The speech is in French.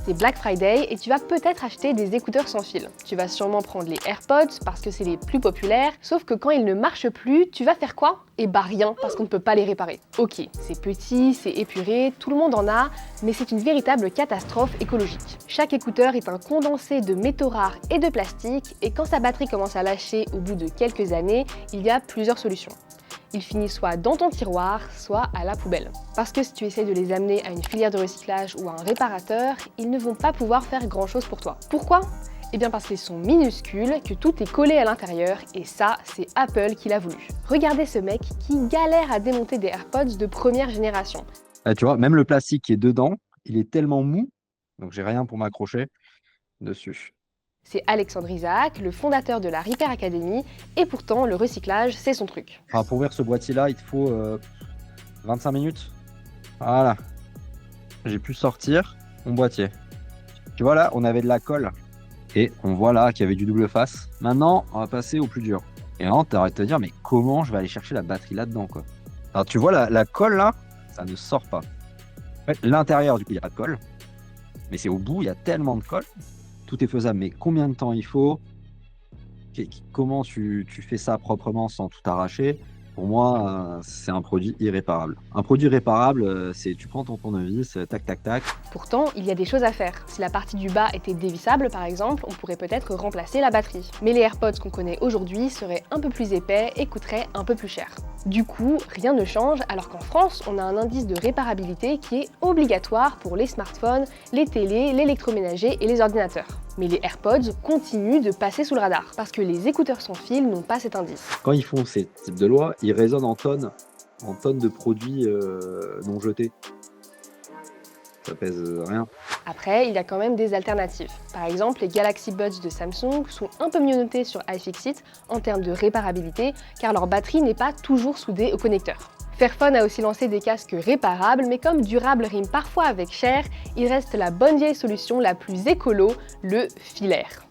C'est Black Friday et tu vas peut-être acheter des écouteurs sans fil. Tu vas sûrement prendre les AirPods parce que c'est les plus populaires, sauf que quand ils ne marchent plus, tu vas faire quoi? Eh bah rien, parce qu'on ne peut pas les réparer. Ok, c'est petit, c'est épuré, tout le monde en a, mais c'est une véritable catastrophe écologique. Chaque écouteur est un condensé de métaux rares et de plastique, et quand sa batterie commence à lâcher au bout de quelques années, il y a plusieurs solutions. Il finit soit dans ton tiroir, soit à la poubelle. Parce que si tu essaies de les amener à une filière de recyclage ou à un réparateur, ils ne vont pas pouvoir faire grand-chose pour toi. Pourquoi? Eh bien parce qu'ils sont minuscules, que tout est collé à l'intérieur, et ça, c'est Apple qui l'a voulu. Regardez ce mec qui galère à démonter des AirPods de première génération. Tu vois, même le plastique qui est dedans, il est tellement mou, donc j'ai rien pour m'accrocher dessus. C'est Alexandre Isaac, le fondateur de la Repair Academy, et pourtant le recyclage, c'est son truc. Enfin, pour ouvrir ce boîtier-là, il te faut 25 minutes. Voilà. J'ai pu sortir mon boîtier. Tu vois là, on avait de la colle. Et on voit là qu'il y avait du double face. Maintenant, on va passer au plus dur. Et là, t'arrêtes de te dire, mais comment je vais aller chercher la batterie là-dedans, quoi. Alors, tu vois la colle là, ça ne sort pas. En fait, l'intérieur, du coup, il n'y a pas de colle. Mais c'est au bout, il y a tellement de colle. Tout est faisable. Mais combien de temps il faut? Comment tu fais ça proprement sans tout arracher? Pour moi, c'est un produit irréparable. Un produit réparable, c'est tu prends ton tournevis, tac, tac, tac. Pourtant, il y a des choses à faire. Si la partie du bas était dévissable, par exemple, on pourrait peut-être remplacer la batterie. Mais les AirPods qu'on connaît aujourd'hui seraient un peu plus épais et coûteraient un peu plus cher. Du coup, rien ne change, alors qu'en France, on a un indice de réparabilité qui est obligatoire pour les smartphones, les télés, l'électroménager et les ordinateurs. Mais les AirPods continuent de passer sous le radar, parce que les écouteurs sans fil n'ont pas cet indice. Quand ils font ces types de lois, ils raisonnent en tonnes de produits non jetés. Ça pèse rien. Après, il y a quand même des alternatives. Par exemple, les Galaxy Buds de Samsung sont un peu mieux notés sur iFixit en termes de réparabilité, car leur batterie n'est pas toujours soudée au connecteur. Fairphone a aussi lancé des casques réparables, mais comme durable rime parfois avec cher, il reste la bonne vieille solution la plus écolo, le filaire.